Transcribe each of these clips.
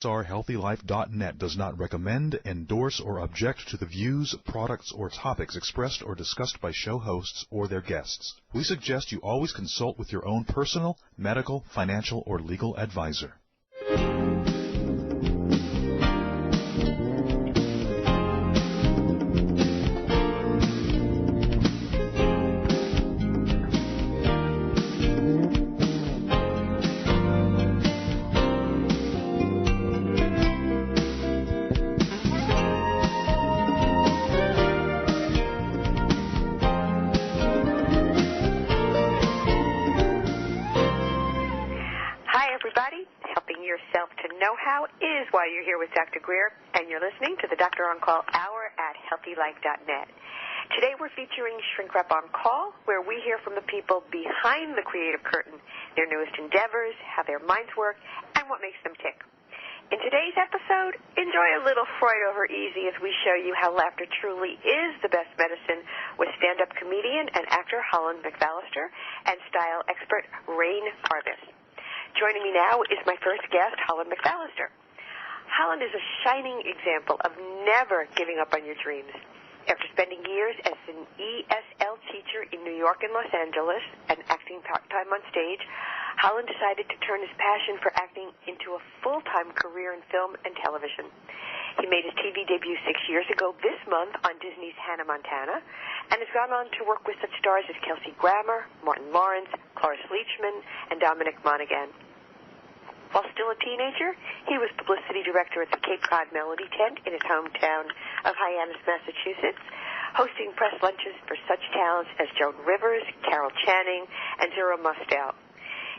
HealthyLife.net does not recommend, endorse, or object to the views, products, or topics expressed or discussed by show hosts or their guests. We suggest you always consult with your own personal, medical, financial, or legal advisor. Why you're here with Dr. Greer, and you're listening to the Doctor On Call Hour at HealthyLife.net. Today we're featuring Shrink Wrap On Call, where we hear from the people behind the creative curtain, their newest endeavors, how their minds work, and what makes them tick. In today's episode, enjoy a little Freud over easy as we show you how laughter truly is the best medicine with stand-up comedian and actor Holland MacFallister and style expert Rain Parvis. Joining me now is my first guest, Holland MacFallister. Holland is a shining example of never giving up on your dreams. After spending years as an ESL teacher in New York and Los Angeles and acting part-time on stage, Holland decided to turn his passion for acting into a full-time career in film and television. He made his TV debut 6 years ago this month on Disney's Hannah Montana and has gone on to work with such stars as Kelsey Grammer, Martin Lawrence, Cloris Leachman, and Dominic Monaghan. While still a teenager, he was publicity director at the Cape Cod Melody Tent in his hometown of Hyannis, Massachusetts, hosting press lunches for such talents as Joan Rivers, Carol Channing, and Zero Mostel.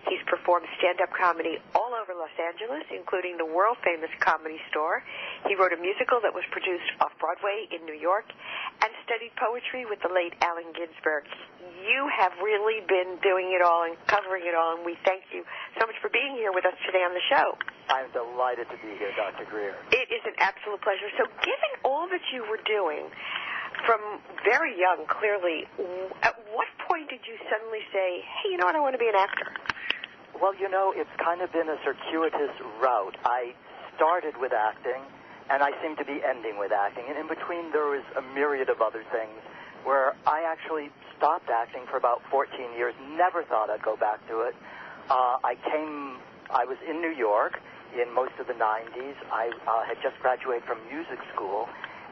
He's performed stand-up comedy all over Los Angeles, including the world-famous Comedy Store. He wrote a musical that was produced off-Broadway in New York and studied poetry with the late Allen Ginsberg. You have really been doing it all and covering it all, and we thank you so much for being here with us today on the show. I'm delighted to be here, Dr. Greer. It is an absolute pleasure. So given all that you were doing from very young, clearly, at what point did you suddenly say, hey, you know what, I want to be an actor? Well, you know, it's kind of been a circuitous route. I started with acting, and I seem to be ending with acting. And in between, there was a myriad of other things where I actually stopped acting for about 14 years, never thought I'd go back to it. I was in New York in most of the 90s. I had just graduated from music school,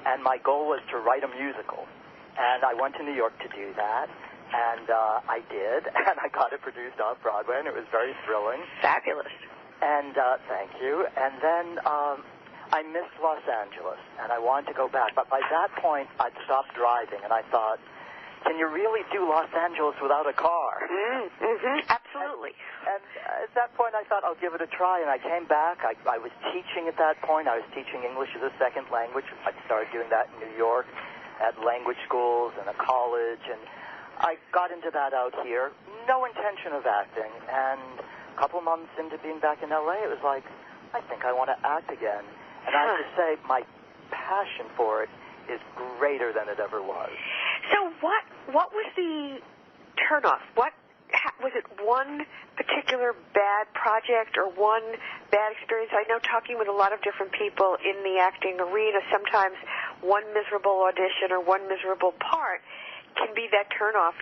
and my goal was to write a musical. And I went to New York to do that. And I did, and I got it produced off-Broadway, and it was very thrilling. Fabulous. And thank you. And then I missed Los Angeles, and I wanted to go back. But by that point, I'd stopped driving, and I thought, can you really do Los Angeles without a car? Absolutely. And at that point, I thought, I'll give it a try, and I came back. I was teaching at that point. I was teaching English as a second language. I started doing that in New York at language schools and a college, and I got into that out here, no intention of acting, and a couple months into being back in L.A., it was like, I think I want to act again. And I have to say, my passion for it is greater than it ever was. So what was the turnoff? Was it one particular bad project or one bad experience? I know talking with a lot of different people in the acting arena, sometimes one miserable audition or one miserable part can be that turnoff.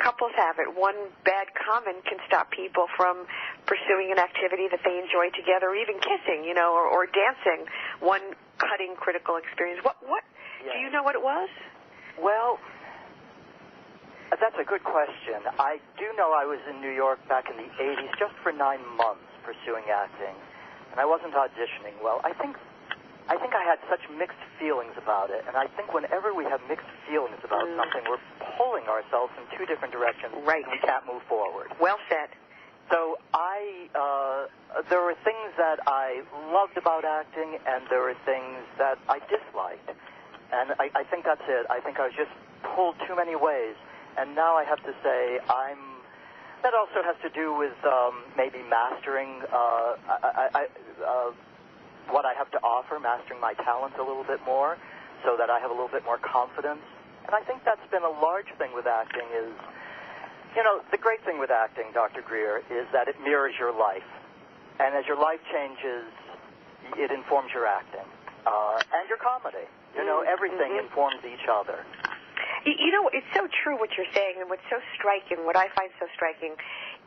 Couples have it. One bad comment can stop people from pursuing an activity that they enjoy together, or even kissing, or dancing. One cutting critical experience. What? Yeah. Do you know what it was? Well, that's a good question. I do know I was in New York back in the 80s just for 9 months pursuing acting, and I wasn't auditioning well. I think I had such mixed feelings about it, and I think whenever we have mixed feelings about something, we're pulling ourselves in two different directions, right, and we can't move forward. Well said. So there were things that I loved about acting, and there were things that I disliked, and I think that's it. I think I was just pulled too many ways, and now I have to say that also has to do with maybe mastering what I have to offer, mastering my talents a little bit more so that I have a little bit more confidence. And I think that's been a large thing with acting is, the great thing with acting, Dr. Greer, is that it mirrors your life. And as your life changes, it informs your acting and your comedy. You know, everything informs each other. You know, it's so true what you're saying, and what's so striking, what I find so striking,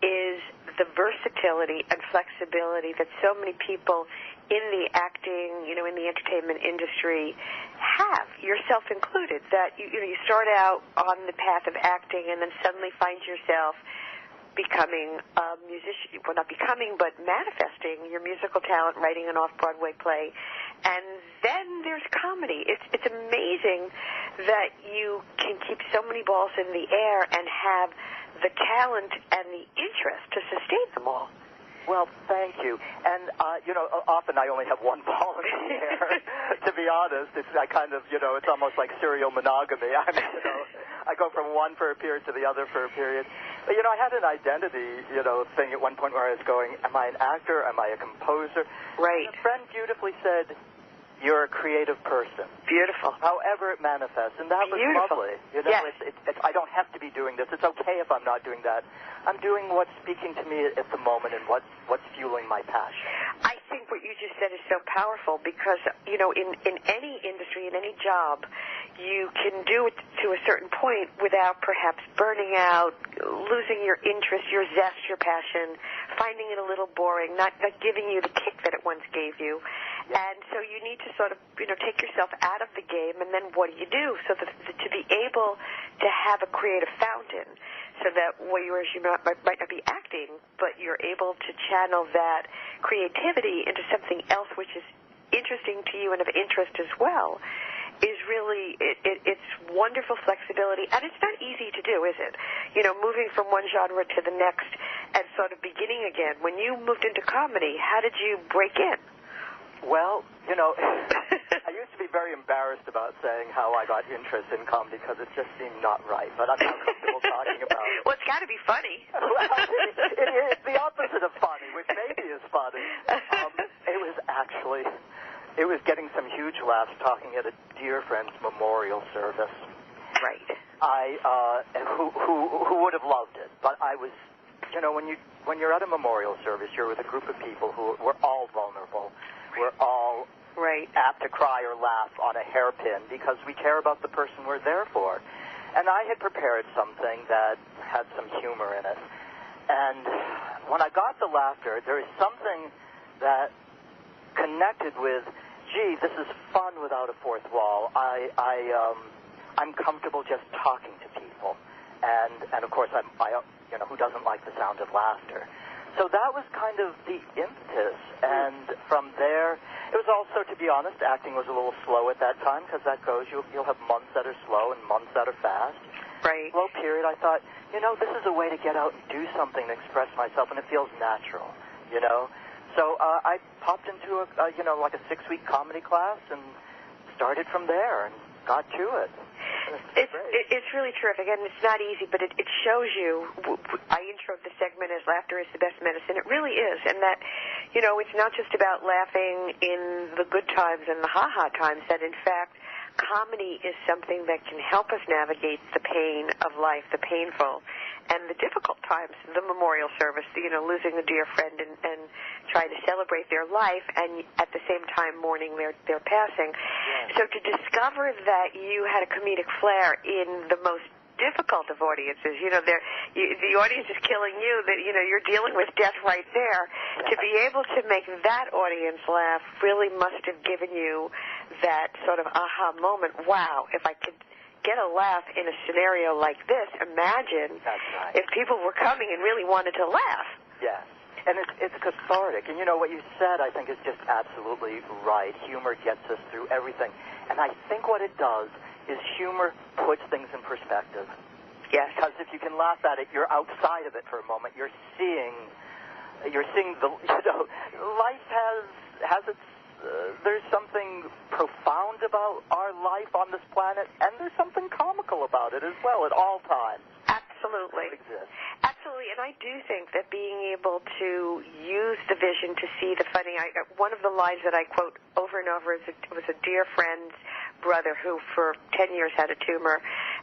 is the versatility and flexibility that so many people in the acting, you know, in the entertainment industry have, yourself included, that you start out on the path of acting and then suddenly find yourself becoming a musician, well, not becoming, but manifesting your musical talent, writing an off-Broadway play. And then there's comedy. It's amazing that you can keep so many balls in the air and have the talent and the interest to sustain them all. Well, thank you. And, often I only have one ball in the air, to be honest. It's almost like serial monogamy. I go from one for a period to the other for a period. But, I had an identity, thing at one point where I was going, am I an actor? Am I a composer? Right. And a friend beautifully said, you're a creative person. Beautiful. However it manifests. And that was lovely. Yes. I don't have to be doing this. It's okay if I'm not doing that. I'm doing what's speaking to me at the moment and what's fueling my passion. I think what you just said is so powerful because, in any industry, in any job, you can do it to a certain point without perhaps burning out, losing your interest, your zest, your passion, finding it a little boring, not giving you the kick that it once gave you. And so you need to sort of, take yourself out of the game, and then what do? So that to be able to have a creative fountain, so that whereas you might not be acting, but you're able to channel that creativity into something else which is interesting to you and of interest as well, is really, it's wonderful flexibility. And it's not easy to do, is it? Moving from one genre to the next and sort of beginning again. When you moved into comedy, how did you break in? Well, I used to be very embarrassed about saying how I got interest in comedy because it just seemed not right, but I'm not comfortable talking about it. Well, it's got to be funny. Well, it's the opposite of funny, which maybe is funny. It was getting some huge laughs talking at a dear friend's memorial service. Right. Who would have loved it, but I was, when you're at a memorial service, you're with a group of people who were all vulnerable. We're all apt to cry or laugh on a hairpin because we care about the person we're there for. And I had prepared something that had some humor in it. And when I got the laughter, there is something that connected with, gee, this is fun without a fourth wall. I'm comfortable just talking to people. And of course, who doesn't like the sound of laughter? So that was kind of the impetus, and from there, it was also, to be honest, acting was a little slow at that time, because that goes, you'll have months that are slow and months that are fast. Right. Slow period, I thought, this is a way to get out and do something to express myself, and it feels natural, So I popped into like a 6-week comedy class and started from there and got to it. It's really terrific, and it's not easy, but it shows you. I introed the segment as laughter is the best medicine. It really is, and that, it's not just about laughing in the good times and the ha-ha times, that in fact, comedy is something that can help us navigate the pain of life, the painful, and the difficult times, the memorial service, losing a dear friend and trying to celebrate their life and at the same time mourning their passing. Yes. So to discover that you had a comedic flair in the most difficult of audiences, the audience is killing you, that, you're dealing with death right there. Yes. To be able to make that audience laugh really must have given you that sort of aha moment. Wow, if I could get a laugh in a scenario like this, imagine if people were coming and really wanted to laugh. Yes. And it's cathartic. And what you said, I think, is just absolutely right. Humor gets us through everything. And I think what it does is humor puts things in perspective. Yes. Because if you can laugh at it, you're outside of it for a moment. You're seeing the, life has its, there's something profound about our life on this planet, and there's something comical about it as well at all times. Absolutely. Absolutely, and I do think that being able to use the vision to see the funny, one of the lines that I quote over and over was a dear friend's brother who for 10 years had a tumor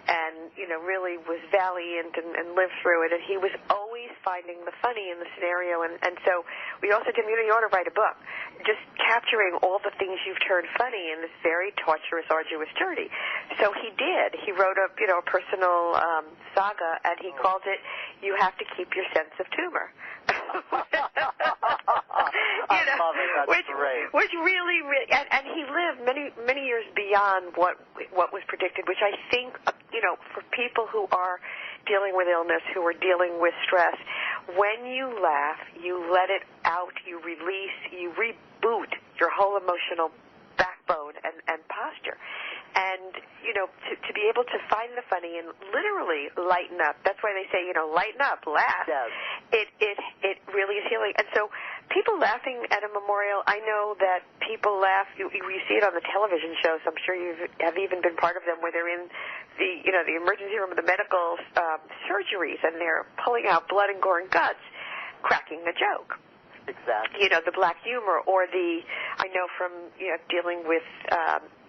and, really was valiant and lived through it, and he was always finding the funny in the scenario. And so we also did, you ought to write a book, just capturing all the things you've turned funny in this very torturous, arduous journey. So he did. He wrote a personal saga, and he called it "You Have to Keep Your Sense of Tumor." I love it. That's great. Which really, and he lived many years beyond what was predicted. Which I think, for people who are dealing with illness, who are dealing with stress, when you laugh, you let it out, you release, you reboot your whole emotional backbone and posture. And, to be able to find the funny and literally lighten up. That's why they say, lighten up, laugh. Yes. It really is healing. And so people laughing at a memorial, I know that people laugh. You see it on the television shows. I'm sure you have even been part of them, where they're in the emergency room of the medical surgeries, and they're pulling out blood and gore and guts, cracking a joke. Exactly. The black humor, or I know from dealing with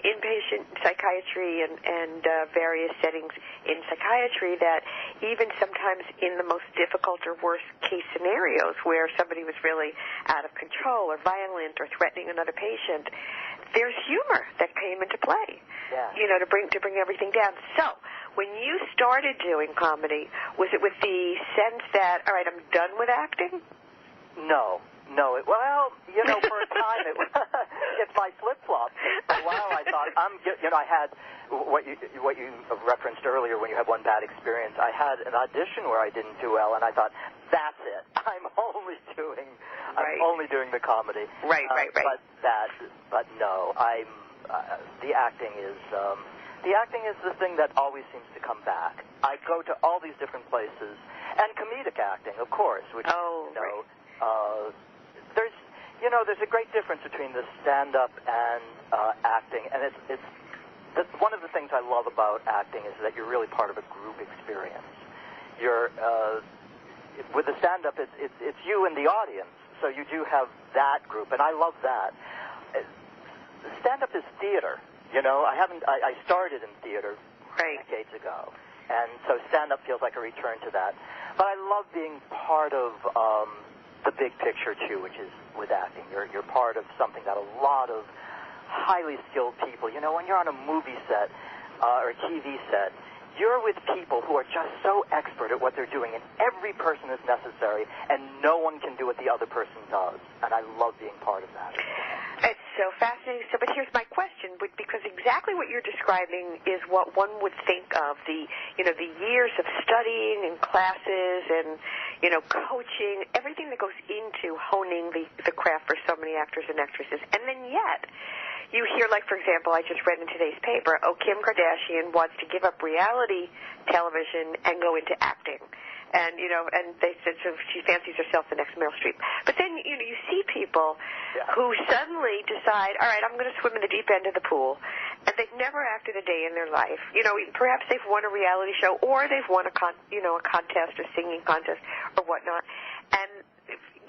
inpatient psychiatry and various settings in psychiatry, that even sometimes in the most difficult or worst case scenarios where somebody was really out of control or violent or threatening another patient, there's humor that came into play. Yeah. To bring everything down. So when you started doing comedy, was it with the sense that, all right, I'm done with acting? No. For a time it's my flip-flop. For a while I thought I had what you referenced earlier when you had one bad experience. I had an audition where I didn't do well, and I thought, that's it. I'm only doing the comedy. Right. But no, the acting is the thing that always seems to come back. I go to all these different places, and comedic acting, of course, which there's a great difference between the stand-up and acting, and it's one of the things I love about acting is that you're really part of a group experience. You're with the stand-up, it's you and the audience, so you do have that group, and I love that. Stand-up is theater. I started in theater decades ago, and so stand-up feels like a return to that. But I love being part of the big picture too, which is with acting. You're part of something that a lot of highly skilled people, when you're on a movie set or a TV set, you're with people who are just so expert at what they're doing, and every person is necessary, and no one can do what the other person does. And I love being part of that. It's so fascinating. But here's my question, because exactly what you're describing is what one would think of, the years of studying and classes and, coaching, everything that goes into honing the craft for so many actors and actresses. And then yet, you hear, like, for example, I just read in today's paper, Kim Kardashian wants to give up reality television and go into acting. And, and they said so she fancies herself the next Meryl Streep. But then, you see people who suddenly decide, all right, I'm going to swim in the deep end of the pool, and they've never acted a day in their life. Perhaps they've won a reality show, or they've won a contest or singing contest or whatnot. And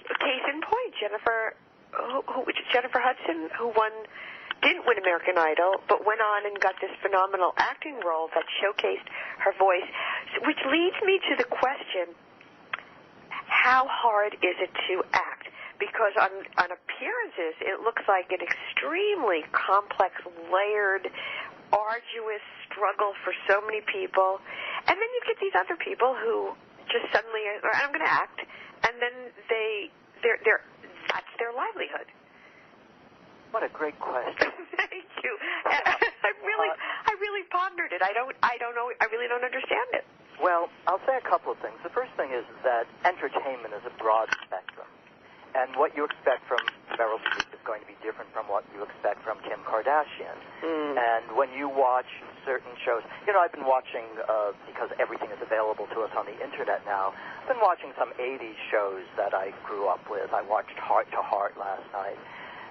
case in point, Jennifer Hudson, who didn't win American Idol, but went on and got this phenomenal acting role that showcased her voice, which leads me to the question, how hard is it to act? Because on appearances, it looks like an extremely complex, layered, arduous struggle for so many people. And then you get these other people who just suddenly, I'm going to act, and then that's their livelihood. What a great question. Thank you. I really pondered it. I don't know. I really don't understand it. Well, I'll say a couple of things. The first thing is that entertainment is a broad spectrum, and what you expect from Meryl Streep is going to be different from what you expect from Kim Kardashian. And when you watch certain shows, I've been watching because everything is available to us on the internet now. I've been watching some '80s shows that I grew up with. I watched Heart to Heart last night.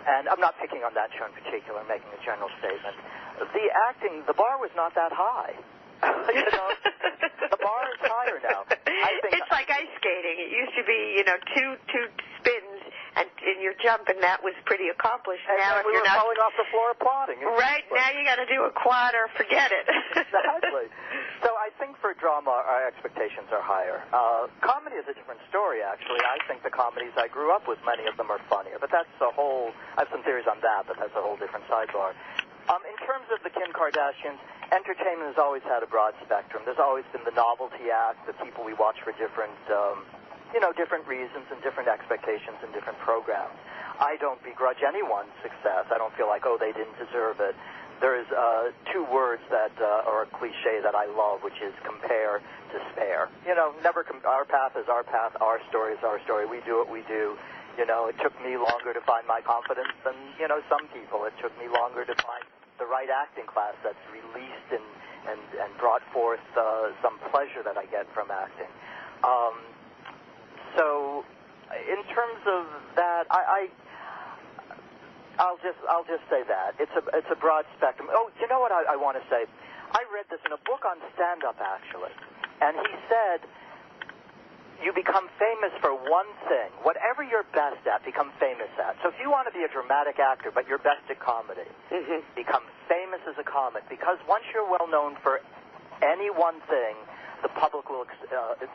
And I'm not picking on that show in particular, making a general statement. The acting, the bar was not that high. The bar is higher now. I think it's like ice skating. It used to be, two spins in your jump, and that was pretty accomplished. And now, if we you're were not falling off the floor applauding. right now, you got to do a quad or forget it. Exactly. So I think for drama, our expectations are higher. Comedy is a different story, actually. I think the comedies I grew up with, many of them are funnier, but that's a whole. I have some theories on that, but that's a whole different sidebar. In terms of the Kim Kardashians, entertainment has always had a broad spectrum. There's always been the novelty act, the people we watch for different, different reasons and different expectations and different programs. I don't begrudge anyone's success. I don't feel like, oh, they didn't deserve it. There's two words that are a cliche that I love, which is compare to spare. Never our path is our path, our story is our story. We do what we do. It took me longer to find my confidence than, some people. It took me longer to find the right acting class that's released and brought forth some pleasure that I get from acting. So in terms of that, I'll just say that. It's a broad spectrum. Oh, you know what I want to say? I read this in a book on stand-up, actually, and he said, you become famous for one thing. Whatever you're best at, become famous at. So if you want to be a dramatic actor, but you're best at comedy, become famous as a comic. Because once you're well known for any one thing, the public will,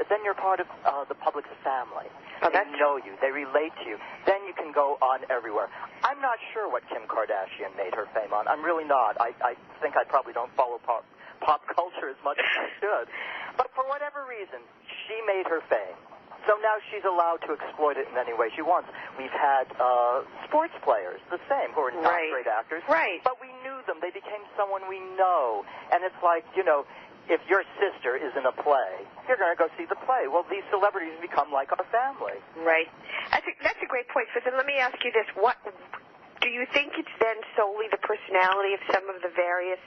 then you're part of the public's family. Oh, they know you. They relate to you. Then you can go on everywhere. I'm not sure what Kim Kardashian made her fame on. I'm really not. I think I probably don't follow pop culture as much as I should. But for whatever reason, she made her fame. So now she's allowed to exploit it in any way she wants. We've had sports players, the same, who are not great actors. Right. But we knew them. They became someone we know. And it's like, if your sister is in a play, you're going to go see the play. Well, these celebrities become like our family. Right. That's a great point. So then let me ask you this. What do you think it's then solely the personality of some of the various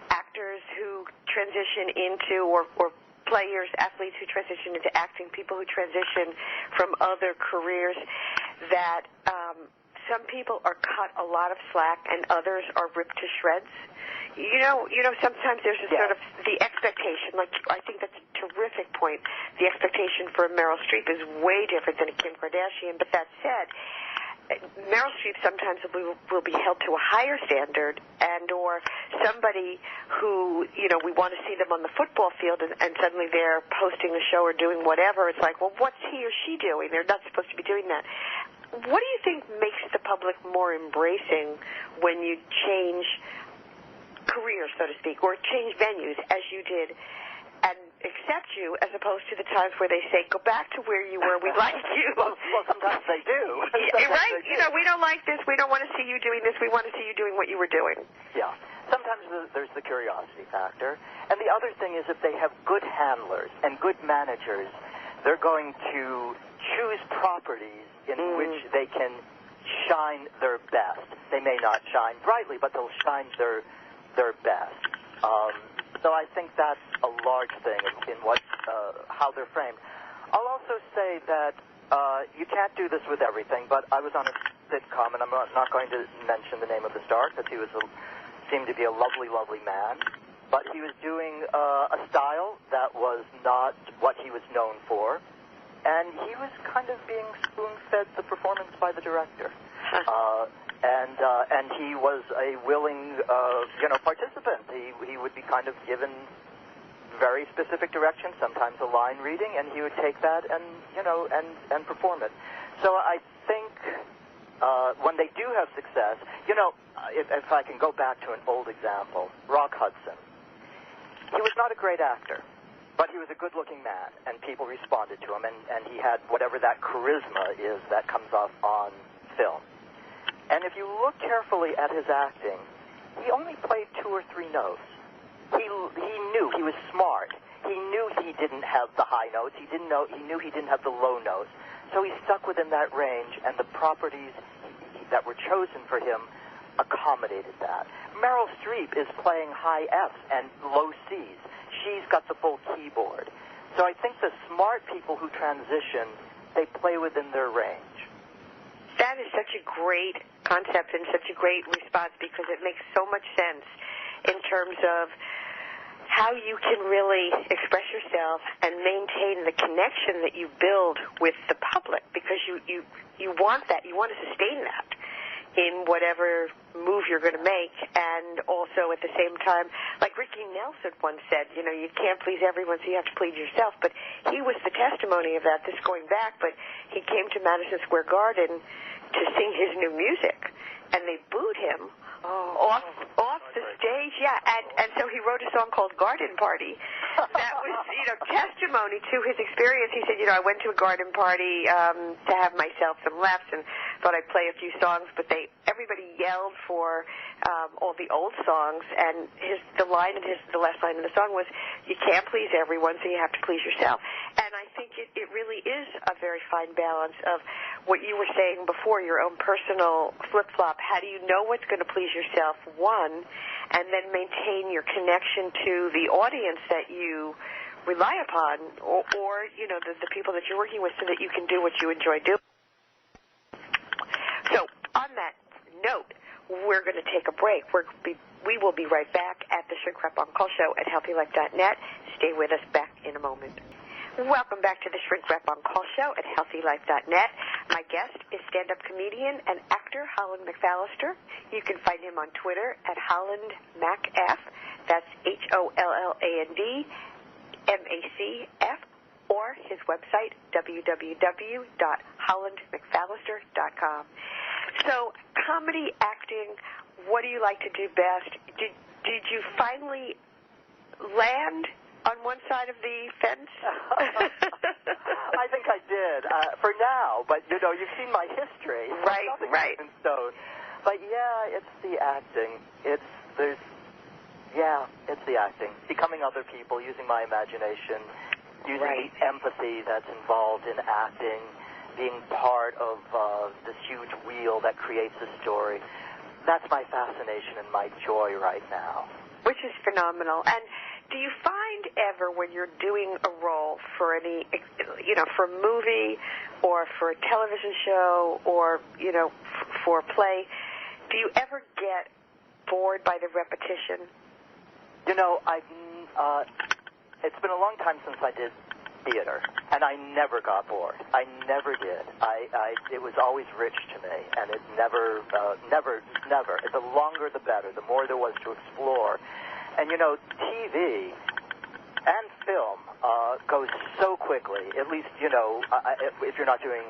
actors who transition into, or players, athletes who transition into acting, people who transition from other careers, that some people are cut a lot of slack and others are ripped to shreds? Sometimes there's a sort of the expectation, like I think that's a terrific point. The expectation for Meryl Streep is way different than a Kim Kardashian, but that said, Meryl Streep sometimes will be held to a higher standard, or somebody who, we want to see them on the football field and suddenly they're hosting a show or doing whatever. It's like, well, what's he or she doing? They're not supposed to be doing that. What do you think makes the public more embracing when you change careers, so to speak, or change venues as you did, and accept you, as opposed to the times where they say, go back to where you were, we like you? Well, sometimes they do. Right? They do. We don't like this, we don't want to see you doing this, we want to see you doing what you were doing. Yeah. Sometimes there's the curiosity factor. And the other thing is, if they have good handlers and good managers, they're going to choose properties in which they can shine their best. They may not shine brightly, but they'll shine their best. So I think that's a large thing in how they're framed. I'll also say that you can't do this with everything, but I was on a sitcom, and I'm not going to mention the name of the star because he seemed to be a lovely, lovely man, but he was doing a style that was not what he was known for, and he was kind of being spoon-fed the performance by the director. And he was a willing, participant. He would be kind of given very specific directions, sometimes a line reading, and he would take that and perform it. So I think when they do have success, if I can go back to an old example, Rock Hudson. He was not a great actor, but he was a good-looking man, and people responded to him, and he had whatever that charisma is that comes off on film. And if you look carefully at his acting, he only played 2 or 3 notes. He knew he was smart. He knew he didn't have the high notes. He knew he didn't have the low notes. So he stuck within that range, and the properties that were chosen for him accommodated that. Meryl Streep is playing high Fs and low Cs. She's got the full keyboard. So I think the smart people who transition, they play within their range. That is such a great concept and such a great response, because it makes so much sense in terms of how you can really express yourself and maintain the connection that you build with the public, because you want that. You want to sustain that in whatever move you're going to make, and also at the same time, like Ricky Nelson once said, you can't please everyone, so you have to please yourself. But he was the testimony of that, this going back, but he came to Madison Square Garden to sing his new music, and they booed him off the stage, and so he wrote a song called Garden Party. That was, testimony to his experience. He said, I went to a garden party to have myself some laughs and thought I'd play a few songs, but everybody yelled for all the old songs, and the last line of the song was, you can't please everyone, so you have to please yourself. And I think it really is a very fine balance of what you were saying before, your own personal flip-flop. How do you know what's going to please yourself, one, and then maintain your connection to the audience that you rely upon, or the people that you're working with, so that you can do what you enjoy doing. So on that note, we're going to take a break. We will be right back at the Shrink Rap On Call show at HealthyLife.net. Stay with us, back in a moment. Welcome back to the Shrink Rap On Call show at HealthyLife.net. My guest is stand-up comedian and actor Holland MacFallister. You can find him on Twitter at Holland MacF. That's HOLLANDMACF, or his website, www.hollandmacfallister.com. So, comedy, acting, what do you like to do best? Did you finally land on one side of the fence? I think I did, for now, but, you've seen my history. Right. In stone. But, it's the acting. It's the acting. Becoming other people, using my imagination, using the empathy that's involved in acting, being part of this huge wheel that creates a story. That's my fascination and my joy right now. Which is phenomenal. And do you find ever, when you're doing a role for any, for a movie or for a television show or, for a play, do you ever get bored by the repetition? It's been a long time since I did theater, and I never got bored. I never did. It was always rich to me, and it never. The longer the better, the more there was to explore. And, TV and film goes so quickly, at least, if you're not doing,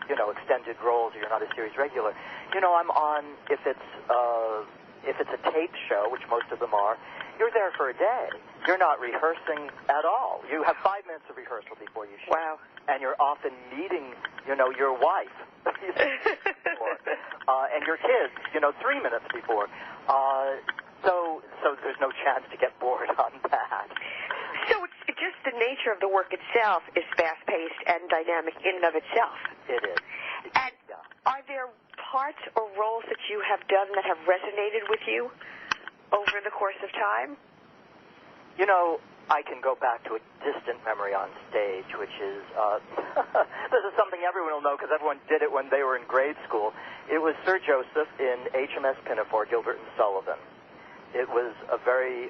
extended roles or you're not a series regular. I'm on, if it's a taped show, which most of them are, you're there for a day. You're not rehearsing at all. You have 5 minutes of rehearsal before you shoot. Wow. And you're often meeting, your wife and your kids, 3 minutes before. So there's no chance to get bored on that. So it's just the nature of the work itself is fast-paced and dynamic in and of itself. It is. And are there parts or roles that you have done that have resonated with you over the course of time? I can go back to a distant memory on stage, which is, this is something everyone will know because everyone did it when they were in grade school. It was Sir Joseph in HMS Pinafore, Gilbert and Sullivan. It was a very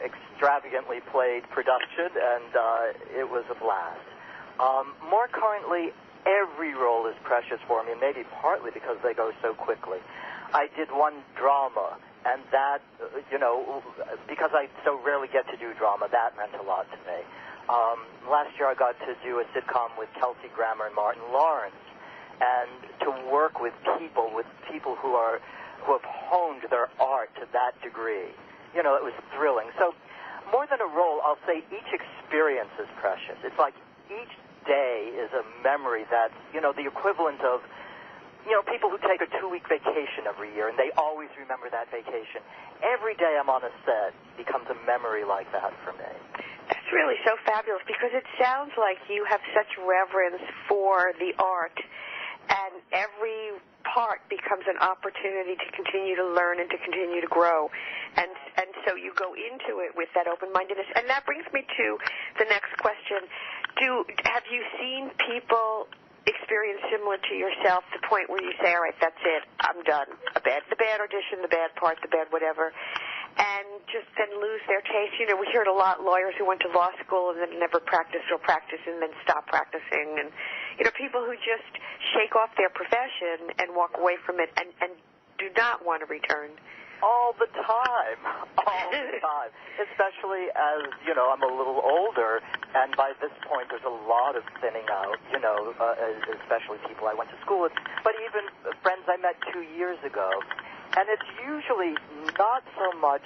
extravagantly played production, and it was a blast. More currently, every role is precious for me, maybe partly because they go so quickly. I did one drama, and that, because I so rarely get to do drama, that meant a lot to me. Last year I got to do a sitcom with Kelsey Grammer and Martin Lawrence, and to work with people who have honed their art to that degree. It was thrilling. So more than a role, I'll say each experience is precious. It's like each day is a memory that's, the equivalent of, people who take a 2-week vacation every year, and they always remember that vacation. Every day I'm on a set becomes a memory like that for me. That's really so fabulous, because it sounds like you have such reverence for the art, and every part becomes an opportunity to continue to learn and to continue to grow. And so you go into it with that open-mindedness. And that brings me to the next question. Have you seen people experience similar to yourself, the point where you say, all right, that's it, I'm done. The bad audition, the bad part, the bad whatever. and just then lose their taste. You know, we heard a lot lawyers who went to law school and then never practiced or practiced and then stopped practicing. And, you know, people who just shake off their profession and walk away from it and do not want to return. All the time. Especially as, you know, I'm a little older, and by this point there's a lot of thinning out, you know, especially people I went to school with, but even friends I met 2 years ago. And it's usually not so much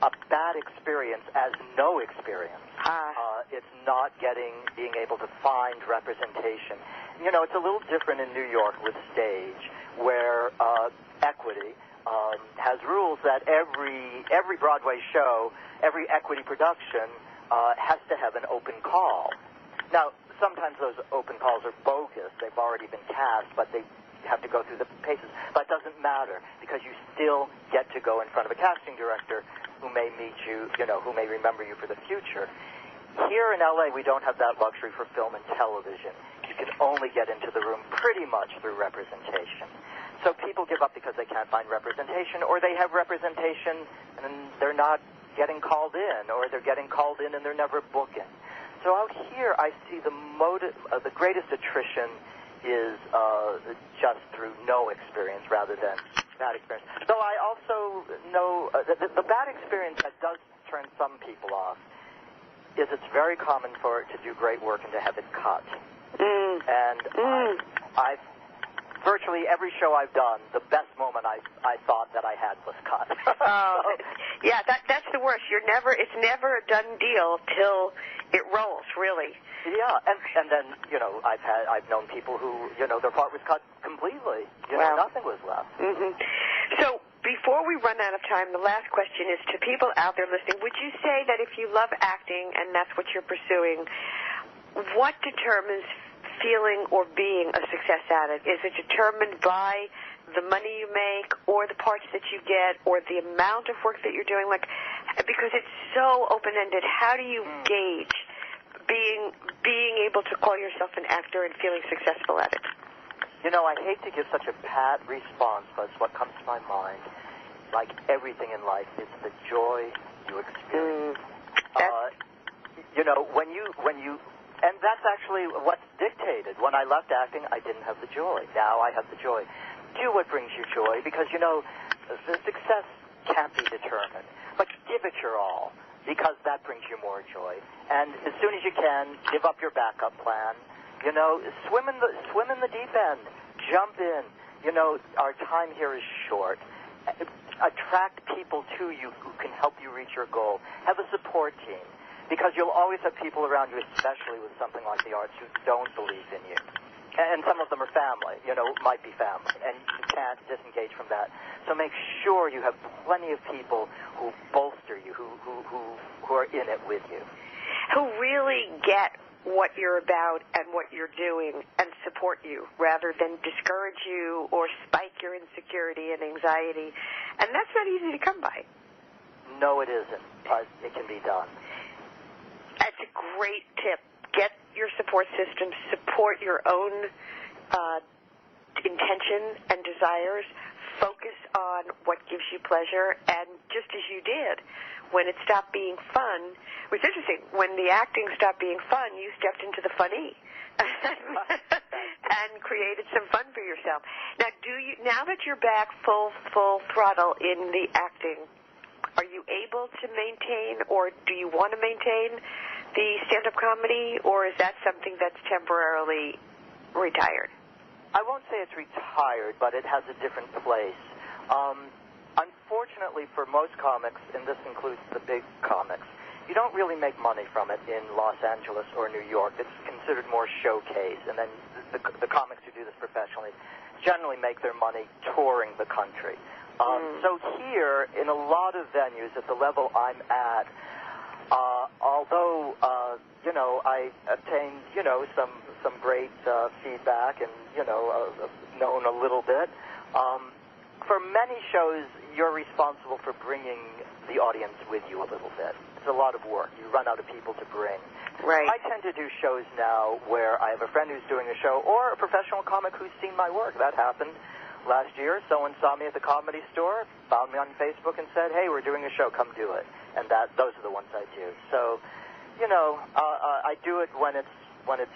a bad experience as no experience. It's not being able to find representation. You know, it's a little different in New York with stage, where equity has rules that every Broadway show, every equity production has to have an open call. Now, sometimes those open calls are bogus. They've already been cast, but they have to go through the paces. But it doesn't matter, because you still get to go in front of a casting director who may meet you, you know, who may remember you for the future. Here in L.A., we don't have that luxury for film and television. You can only get into the room pretty much through representation. So people give up because they can't find representation, or they have representation and they're not getting called in, or they're getting called in and they're never booking. So out here, I see the greatest attrition is just through no experience rather than bad experience. Though I also know the bad experience that does turn some people off is it's very common to do great work and to have it cut. And I've virtually every show I've done, the best moment I thought that I had was cut. Yeah, that's the worst. It's never a done deal till it rolls, really. Yeah, and then, you know, I've known people who, you know, their part was cut completely. You know, nothing was left. Mm-hmm. So before we run out of time, the last question is to people out there listening, would you say that if you love acting and that's what you're pursuing, what determines feeling or being a success at it? Is it determined by the money you make or the parts that you get or the amount of work that you're doing? Like, because it's so open-ended, how do you gauge being able to call yourself an actor and feeling successful at it? You know, I hate to give such a pat response, but it's what comes to my mind. Like everything in life, it's the joy you experience. You know, when you and that's actually what's dictated. When I left acting, I didn't have the joy. Now I have the joy. Do what brings you joy, because, you know, the success can't be determined. But give it your all, because that brings you more joy. And as soon as you can, give up your backup plan. You know, swim in the deep end. Jump in. You know, our time here is short. Attract people to you who can help you reach your goal. Have a support team. Because you'll always have people around you, especially with something like the arts, who don't believe in you. And some of them are family, you know, might be family, and you can't disengage from that. So make sure you have plenty of people who bolster you, who are in it with you. Who really get what you're about and what you're doing and support you rather than discourage you or spike your insecurity and anxiety. And that's not easy to come by. No, it isn't, but it can be done. That's a great tip. Get your support system, support your own intention and desires, focus on what gives you pleasure, and just as you did, when it stopped being fun, it was interesting, when the acting stopped being fun, you stepped into the funny and created some fun for yourself. Now that you're back full throttle in the acting, are you able to maintain, or do you want to maintain the stand-up comedy, or is that something that's temporarily retired? I won't say it's retired, but it has a different place. Unfortunately for most comics, and this includes the big comics, you don't really make money from it in Los Angeles or New York. It's considered more showcase, and then the comics who do this professionally generally make their money touring the country. So here, in a lot of venues at the level I'm at, although, you know, I obtained, you know, some great feedback and, you know, known a little bit, for many shows, you're responsible for bringing the audience with you a little bit. It's a lot of work. You run out of people to bring. Right. I tend to do shows now where I have a friend who's doing a show or a professional comic who's seen my work. That happened last year, someone saw me at the Comedy Store, found me on Facebook, and said, "Hey, we're doing a show. Come do it." And those are the ones I do. So, I do it when it's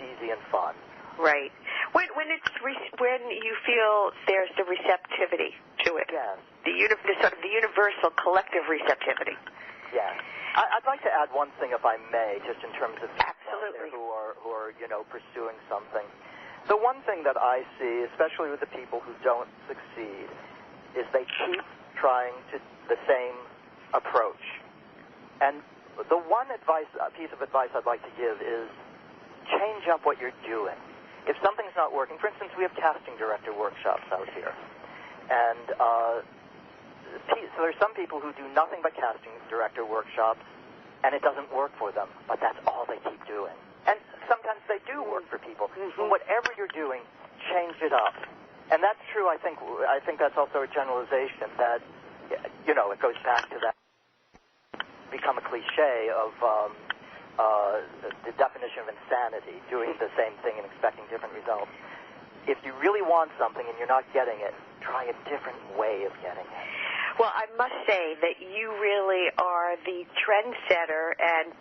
easy and fun. Right. When you feel there's the receptivity to it. Yes. The sort of the universal collective receptivity. Yes. I'd like to add one thing, if I may, just in terms of people out there who are pursuing something. The one thing that I see, especially with the people who don't succeed, is they keep trying the same approach. And the one piece of advice I'd like to give is change up what you're doing. If something's not working, for instance, we have casting director workshops out here. And so there's some people who do nothing but casting director workshops, and it doesn't work for them, but that's all they keep doing. And sometimes they do work for people. Mm-hmm. Whatever you're doing, change it up. And that's true, I think that's also a generalization that, it goes back to that, become a cliche of the definition of insanity, doing the same thing and expecting different results. If you really want something and you're not getting it, try a different way of getting it. Well, I must say that you really are the trendsetter and,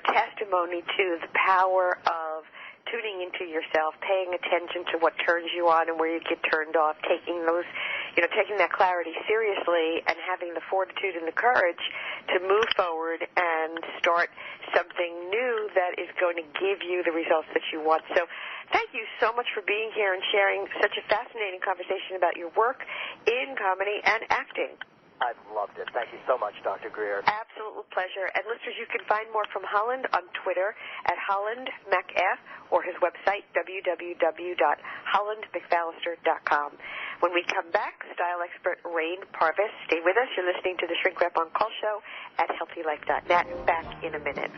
testimony to the power of tuning into yourself, paying attention to what turns you on and where you get turned off, taking that clarity seriously and having the fortitude and the courage to move forward and start something new that is going to give you the results that you want. So thank you so much for being here and sharing such a fascinating conversation about your work in comedy and acting. I've loved it. Thank you so much, Dr. Greer. Absolute pleasure. And listeners, you can find more from Holland on Twitter at Holland MacF or his website, www.hollandmacfallister.com. When we come back, style expert Rain Parvis. Stay with us. You're listening to the Shrink Rep on Call Show at HealthyLife.net. Back in a minute.